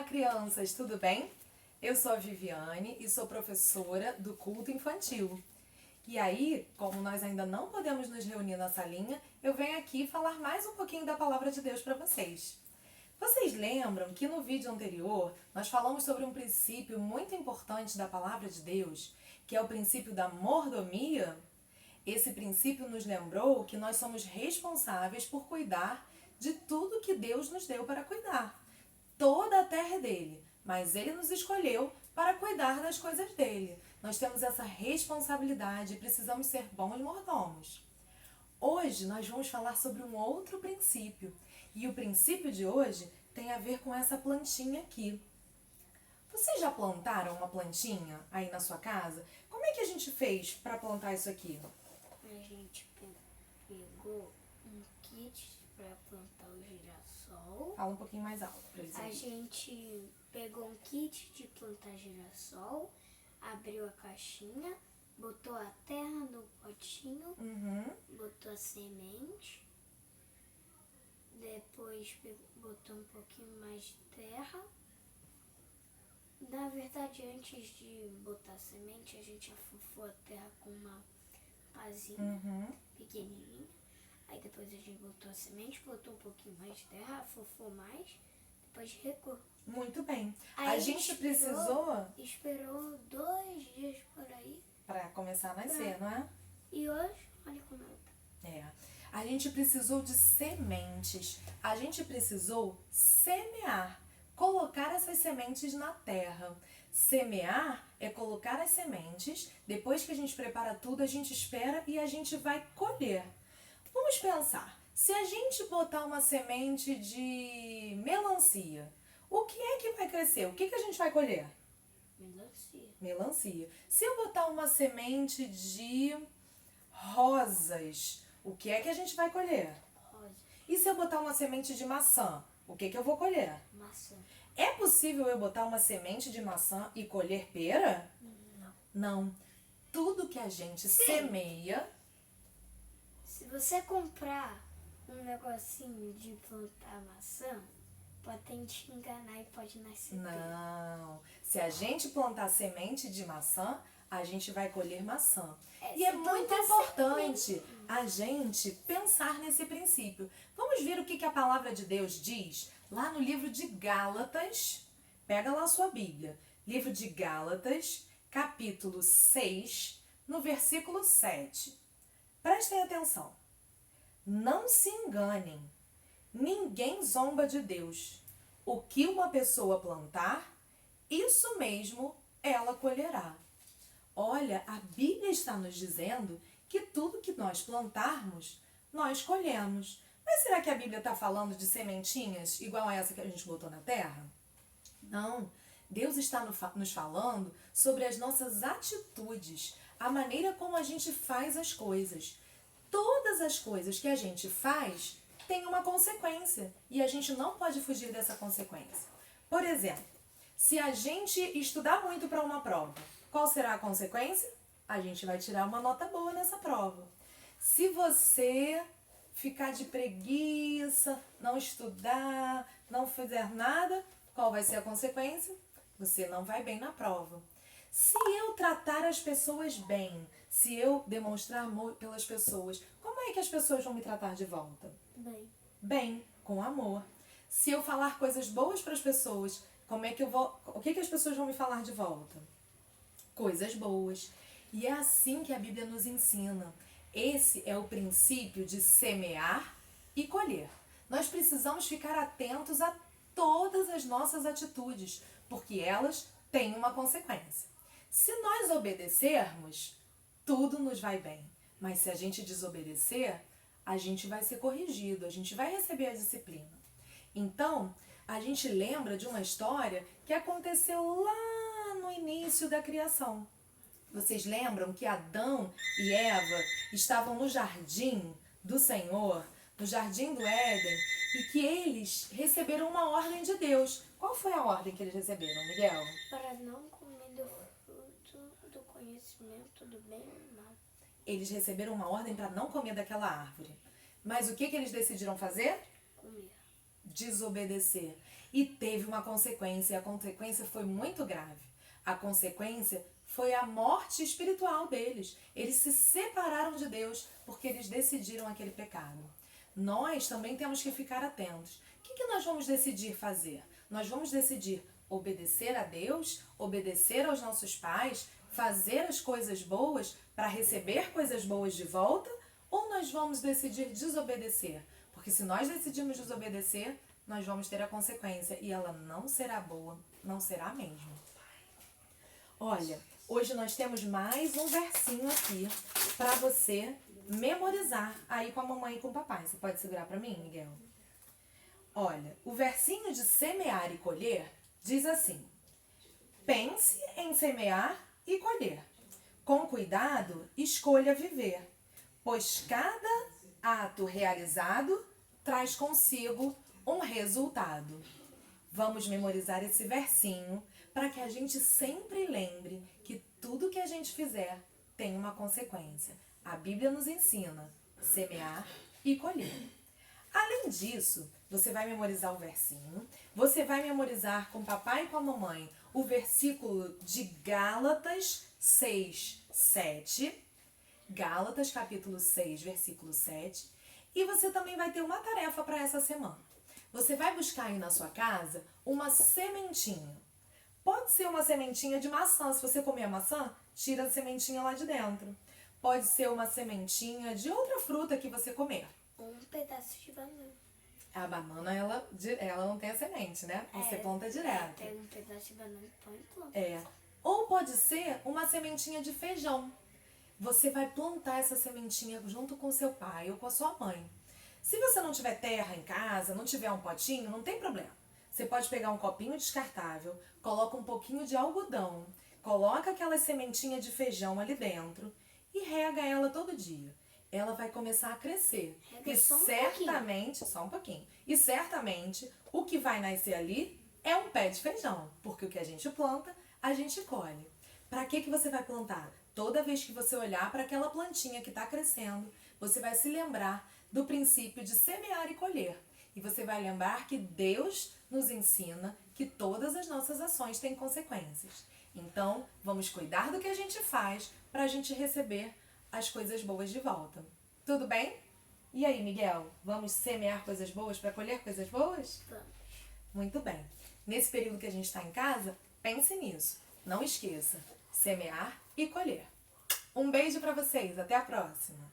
Olá, crianças, tudo bem? Eu sou a Viviane e sou professora do culto infantil. E aí, como nós ainda não podemos nos reunir na salinha, eu venho aqui falar mais um pouquinho da palavra de Deus para vocês. Vocês lembram que no vídeo anterior nós falamos sobre um princípio muito importante da palavra de Deus, que é o princípio da mordomia? Esse princípio nos lembrou que nós somos responsáveis por cuidar de tudo que Deus nos deu para cuidar. Toda a terra é dele, mas ele nos escolheu para cuidar das coisas dele. Nós temos essa responsabilidade e precisamos ser bons mordomos. Hoje nós vamos falar sobre um outro princípio. E o princípio de hoje tem a ver com essa plantinha aqui. Vocês já plantaram uma plantinha aí na sua casa? Como é que a gente fez para plantar isso aqui? A gente pegou um kit para plantar o girassol. Fala um pouquinho mais alto para eles A ouvirem. gente pegou um kit de plantar girassol, abriu a caixinha, botou a terra no potinho, botou a semente, depois botou um pouquinho mais de terra. Na verdade, antes de botar a semente, a gente afofou a terra com uma pazinha pequenininha. Aí depois a gente botou a semente, botou um pouquinho mais de terra, afofou mais, depois regou. Muito bem. Aí A gente precisou Esperou 2 dias por aí. para começar a nascer, não é? E hoje, olha como ela tá. É. A gente precisou de sementes. A gente precisou semear, colocar essas sementes na terra. Semear é colocar as sementes, depois que a gente prepara tudo, a gente espera e a gente vai colher. Vamos pensar, se a gente botar uma semente de melancia, o que é que vai crescer? O que a gente vai colher? Melancia. Melancia. Se eu botar uma semente de rosas, o que é que a gente vai colher? Rosa. E se eu botar uma semente de maçã, o que eu vou colher? Maçã. É possível eu botar uma semente de maçã e colher pera? Não. Não. Tudo que a gente semeia, Se você comprar um negocinho de plantar maçã, pode te enganar e pode nascer pera. não. Se a gente plantar semente de maçã, a gente vai colher maçã. É, E é se muito plantar importante a gente pensar nesse princípio. Vamos ver o que a palavra de Deus diz lá no livro de Gálatas. Pega lá a sua Bíblia. Livro de Gálatas, capítulo 6, no versículo 7. Prestem atenção. Não se enganem. Ninguém zomba de Deus. O que uma pessoa plantar, isso mesmo ela colherá. Olha, a Bíblia está nos dizendo que tudo que nós plantarmos, nós colhemos. Mas será que a Bíblia está falando de sementinhas igual a essa que a gente botou na terra? Não. Deus está nos falando sobre as nossas atitudes, a maneira como a gente faz as coisas. Todas as coisas que a gente faz têm uma consequência e a gente não pode fugir dessa consequência. Por exemplo, se a gente estudar muito para uma prova, qual será a consequência? A gente vai tirar uma nota boa nessa prova. Se você ficar de preguiça, não estudar, não fizer nada, qual vai ser a consequência? Você não vai bem na prova. Se eu tratar as pessoas bem, se eu demonstrar amor pelas pessoas, como é que as pessoas vão me tratar de volta? Bem. Bem, com amor. Se eu falar coisas boas para as pessoas, como é que eu vou, o que as pessoas vão me falar de volta? Coisas boas. E é assim que a Bíblia nos ensina. Esse é o princípio de semear e colher. Nós precisamos ficar atentos a todas as nossas atitudes, porque elas têm uma consequência. Se nós obedecermos, tudo nos vai bem. Mas se a gente desobedecer, a gente vai ser corrigido, a gente vai receber a disciplina. Então, a gente lembra de uma história que aconteceu lá no início da criação. Vocês lembram que Adão e Eva estavam no jardim do Senhor, no jardim do Éden, e que eles receberam uma ordem de Deus. Qual foi a ordem que eles receberam, Miguel? Para não comer do fruto do conhecimento do bem e do mal. Eles receberam uma ordem para não comer daquela árvore. Mas o que eles decidiram fazer? Comer. desobedecer. E teve uma consequência, e a consequência foi muito grave. A consequência foi a morte espiritual deles. Eles se separaram de Deus porque eles decidiram aquele pecado. Nós também temos que ficar atentos. O que nós vamos decidir fazer? Nós vamos decidir obedecer a Deus, obedecer aos nossos pais, fazer as coisas boas para receber coisas boas de volta? Ou nós vamos decidir desobedecer? Porque se nós decidirmos desobedecer, nós vamos ter a consequência e ela não será boa, não será mesmo. Olha, hoje nós temos mais um versinho aqui para você memorizar aí com a mamãe e com o papai. Você pode segurar para mim, Miguel? Olha, o versinho de semear e colher diz assim: pense em semear e colher. Com cuidado, escolha viver, pois cada ato realizado traz consigo um resultado. Vamos memorizar esse versinho para que a gente sempre lembre que tudo que a gente fizer tem uma consequência. A Bíblia nos ensina semear e colher. Além disso, você vai memorizar o versinho, você vai memorizar com o papai e com a mamãe o versículo de Gálatas 6, 7. Gálatas capítulo 6, versículo 7. E você também vai ter uma tarefa para essa semana. Você vai buscar aí na sua casa uma sementinha. Pode ser uma sementinha de maçã. Se você comer a maçã, tira a sementinha lá de dentro. Pode ser uma sementinha de outra fruta que você comer. Um pedaço de banana. A banana, ela não tem a semente, né? Você planta direto. Pega um pedaço de banana e põe e planta. Ou pode ser uma sementinha de feijão. Você vai plantar essa sementinha junto com seu pai ou com a sua mãe. Se você não tiver terra em casa, não tiver um potinho, não tem problema. Você pode pegar um copinho descartável, coloca um pouquinho de algodão, coloca aquela sementinha de feijão ali dentro e rega ela todo dia. Ela vai começar a crescer. Rega E só um certamente, só um pouquinho. E certamente o que vai nascer ali é um pé de feijão, porque o que a gente planta, a gente colhe. Para que você vai plantar? Toda vez que você olhar para aquela plantinha que está crescendo, você vai se lembrar do princípio de semear e colher. E você vai lembrar que Deus nos ensina que todas as nossas ações têm consequências. Então, vamos cuidar do que a gente faz para a gente receber as coisas boas de volta. Tudo bem? E aí, Miguel? Vamos semear coisas boas para colher coisas boas? Vamos. Muito bem. Nesse período que a gente está em casa, pense nisso. Não esqueça, semear e colher. Um beijo para vocês. Até a próxima.